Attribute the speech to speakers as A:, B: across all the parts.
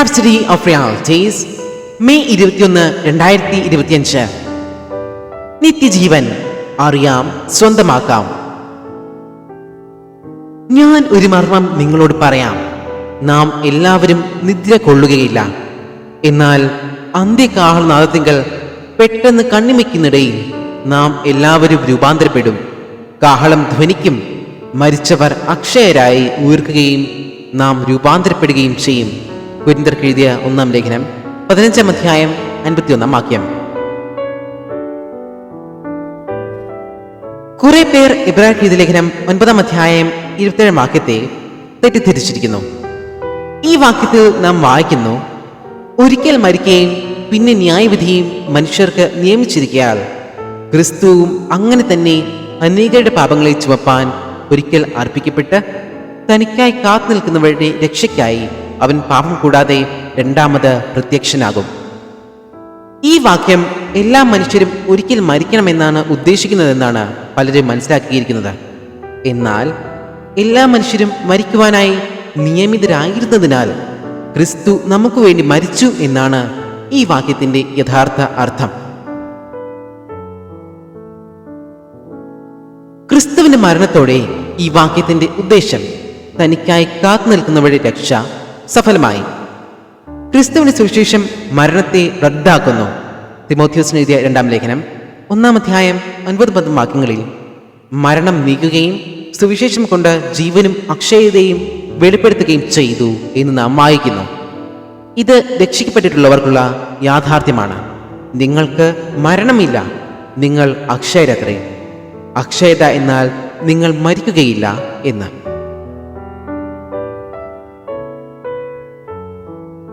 A: Rhapsody of realities May 21, 2025. നിത്യജീവൻ അറിയാം, സ്വന്തമാക്കാം. ഞാൻ ഒരു മർമ്മം നിങ്ങളോട് പറയാം. നാം എല്ലാവരും നിദ്ര കൊള്ളുകയില്ല. എന്നാൽ അന്ത്യകാഹളനാദത്തിങ്കൽ പെട്ടെന്ന് കണ്ണിമയ്ക്കുന്നിടയിൽ നാം എല്ലാവരും രൂപാന്തരപ്പെടും. കാഹളം ധ്വനിക്കും, മരിച്ചവർ അക്ഷയരായി ഉയർക്കുകയും നാം രൂപാന്തരപ്പെടുകയും ചെയ്യും. കൊരിന്ത്യർക്ക് എഴുതിയ 1-ാം ലേഖനം 15-ാം അധ്യായം 51-ാം വാക്യം. കുറെ പേർ എബ്രായർക്ക് എഴുതിയ ലേഖനം 9-ാം അധ്യായം 27-ാം വാക്യത്തെ തെറ്റിദ്ധരിച്ചിരിക്കുന്നു. ഈ വാക്യത്തിൽ നാം വായിക്കുന്നു, ഒരിക്കൽ മരിക്കുകയും പിന്നെ ന്യായവിധിയും മനുഷ്യർക്ക് നിയമിച്ചിരിക്കയാൽ ക്രിസ്തുവും അങ്ങനെ തന്നെ അനേകരുടെ പാപങ്ങളെ ചുമപ്പാൻ ഒരിക്കൽ അർപ്പിക്കപ്പെട്ട് തനിക്കായി കാത്തു നിൽക്കുന്നവരുടെ രക്ഷയ്ക്കായി അവൻ പാപം കൂടാതെ രണ്ടാമത് പ്രത്യക്ഷനാകും. ഈ വാക്യം എല്ലാ മനുഷ്യരും ഒരിക്കൽ മരിക്കണമെന്നാണ് ഉദ്ദേശിക്കുന്നതെന്നാണ് പലരും മനസ്സിലാക്കിയിരിക്കുന്നത്. എന്നാൽ എല്ലാ മനുഷ്യരും മരിക്കുവാനായി നിയമിതരായിരുന്നതിനാൽ ക്രിസ്തു നമുക്ക് വേണ്ടി മരിച്ചു എന്നാണ് ഈ വാക്യത്തിന്റെ യഥാർത്ഥ അർത്ഥം. ക്രിസ്തുവിന്റെ മരണത്തോടെ ഈ വാക്യത്തിന്റെ ഉദ്ദേശം തനിക്കായി കാത്തു നിൽക്കുന്നവരുടെ രക്ഷ സഫലമായി. ക്രിസ്തുവിന്റെ സുവിശേഷം മരണത്തെ റദ്ദാക്കുന്നു. തിമോഥെയോസിന് എഴുതിയ 2-ാം ലേഖനം 1-ാം അധ്യായം 9-10 വാക്യങ്ങളിൽ മരണം നീക്കുകയും സുവിശേഷം കൊണ്ട് ജീവനും അക്ഷയതയും വെളിപ്പെടുത്തുകയും ചെയ്തു എന്ന് നാം വായിക്കുന്നു. ഇത് രക്ഷിക്കപ്പെട്ടിട്ടുള്ളവർക്കുള്ള യാഥാർത്ഥ്യമാണ്. നിങ്ങൾക്ക് മരണമില്ല, നിങ്ങൾ അക്ഷയരത്രേ. അക്ഷയത എന്നാൽ നിങ്ങൾ മരിക്കുകയില്ല എന്ന്.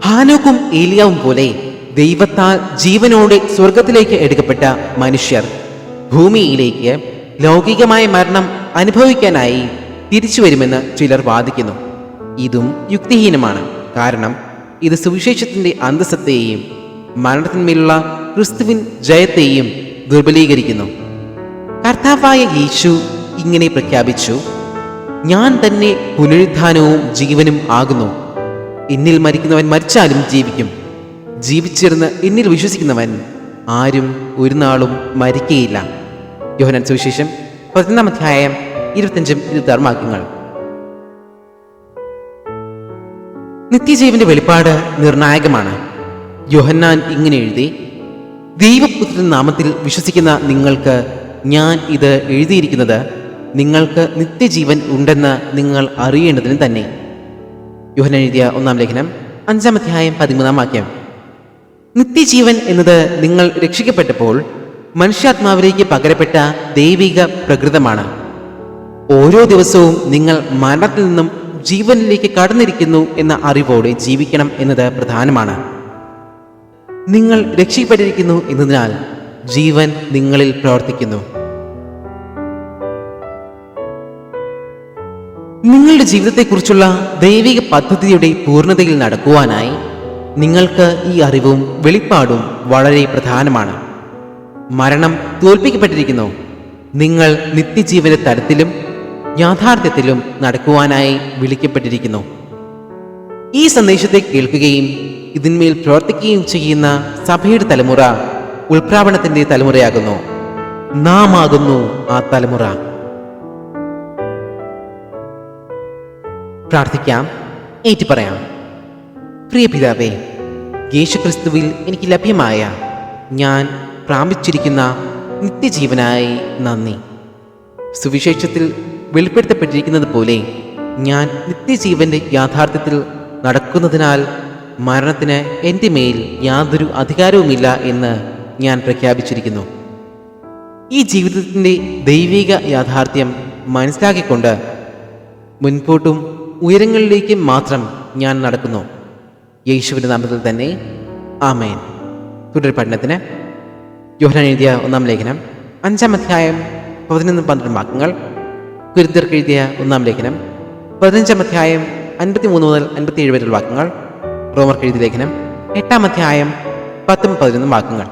A: ഹാനോക്കും ഏലിയാവും പോലെ ദൈവത്താൽ ജീവനോടെ സ്വർഗത്തിലേക്ക് എടുക്കപ്പെട്ട മനുഷ്യർ ഭൂമിയിലേക്ക് ലൗകികമായ മരണം അനുഭവിക്കാനായി തിരിച്ചു വരുമെന്ന് ചിലർ വാദിക്കുന്നു. ഇതും യുക്തിഹീനമാണ്. കാരണം ഇത് സുവിശേഷത്തിന്റെ അന്തസ്സത്തെയും മരണത്തിന്മേലുള്ള ക്രിസ്തുവിൻ ജയത്തെയും ദുർബലീകരിക്കുന്നു. കർത്താവായ യേശു ഇങ്ങനെ പ്രഖ്യാപിച്ചു, ഞാൻ തന്നെ പുനരുത്ഥാനവും ജീവനും ആകുന്നു. എന്നിൽ മരിക്കുന്നവൻ മരിച്ചാലും ജീവിക്കും. ജീവിച്ചിരുന്ന് എന്നിൽ വിശ്വസിക്കുന്നവൻ ആരും ഒരു നാളും മരിക്കുകയില്ല. യോഹന്നാൻ സുവിശേഷം 11-ാം അധ്യായം 25-26 വാക്യങ്ങൾ. നിത്യജീവന്റെ വെളിപ്പാട് നിർണായകമാണ്. യോഹന്നാൻ ഇങ്ങനെ എഴുതി, ദൈവപുത്രൻ നാമത്തിൽ വിശ്വസിക്കുന്ന നിങ്ങൾക്ക് ഞാൻ ഇത് എഴുതിയിരിക്കുന്നത് നിങ്ങൾക്ക് നിത്യജീവൻ ഉണ്ടെന്ന് നിങ്ങൾ അറിയേണ്ടതിന് തന്നെ. യോഹന്നാൻ എഴുതിയ 1-ാം ലേഖനം 5-ാം അധ്യായം 13-ാം വാക്യം. നിത്യജീവൻ എന്നത് നിങ്ങൾ രക്ഷിക്കപ്പെട്ടപ്പോൾ മനുഷ്യാത്മാവിലേക്ക് പകരപ്പെട്ട ദൈവിക പ്രകൃതമാണ്. ഓരോ ദിവസവും നിങ്ങൾ മരണത്തിൽ നിന്നും ജീവനിലേക്ക് കടന്നിരിക്കുന്നു എന്ന അറിവോടെ ജീവിക്കണം എന്നത് പ്രധാനമാണ്. നിങ്ങൾ രക്ഷിക്കപ്പെട്ടിരിക്കുന്നു എന്നതിനാൽ ജീവൻ നിങ്ങളിൽ പ്രവർത്തിക്കുന്നു. നിങ്ങളുടെ ജീവിതത്തെക്കുറിച്ചുള്ള ദൈവിക പദ്ധതിയുടെ പൂർണ്ണതയിൽ നടക്കുവാനായി നിങ്ങൾക്ക് ഈ അറിവും വെളിപ്പാടും വളരെ പ്രധാനമാണ്. മരണം തോൽപ്പിക്കപ്പെട്ടിരിക്കുന്നു. നിങ്ങൾ നിത്യജീവന്റെ തലത്തിലും യാഥാർത്ഥ്യത്തിലും നടക്കുവാനായി വിളിക്കപ്പെട്ടിരിക്കുന്നു. ഈ സന്ദേശത്തെ കേൾക്കുകയും ഇതിന്മേൽ പ്രവർത്തിക്കുകയും ചെയ്യുന്ന സഭയുടെ തലമുറ ഉൾപ്രാവണത്തിന്റെ തലമുറയാകുന്നു. നാം ആകുന്നു ആ തലമുറ. പ്രാർത്ഥിക്കാം, ഏറ്റുപറയാം. പ്രിയ പിതാവേ, യേശുക്രിസ്തുവിൽ എനിക്ക് ലഭ്യമായ ഞാൻ പ്രാപിച്ചിരിക്കുന്ന നിത്യജീവനായി നന്ദി. സുവിശേഷത്തിൽ വെളിപ്പെടുത്തപ്പെട്ടിരിക്കുന്നത് പോലെ ഞാൻ നിത്യജീവന്റെ യാഥാർത്ഥ്യത്തിൽ നടക്കുന്നതിനാൽ മരണത്തിന് എൻ്റെ മേൽ യാതൊരു അധികാരവുമില്ല എന്ന് ഞാൻ പ്രഖ്യാപിച്ചിരിക്കുന്നു. ഈ ജീവിതത്തിൻ്റെ ദൈവിക യാഥാർത്ഥ്യം മനസ്സിലാക്കിക്കൊണ്ട് മുൻപോട്ടും ഉയരങ്ങളിലേക്ക് മാത്രം ഞാൻ നടക്കുന്നു. യേശുവിൻ്റെ നാമത്തിൽ തന്നെ, ആമേൻ. തുടർ പഠനത്തിന് യോഹന്നാൻ എഴുതിയ 1-ാം ലേഖനം 5-ാം അധ്യായം 11-12 വാക്യങ്ങൾ, കൊരിന്ത്യർക്ക് എഴുതിയ 1-ാം ലേഖനം 15-ാം അധ്യായം 53 മുതൽ 57 വരെയുള്ള വാക്യങ്ങൾ, റോമർക്ക് എഴുതിയ ലേഖനം 8-ാം അധ്യായം 10-11 വാക്യങ്ങൾ.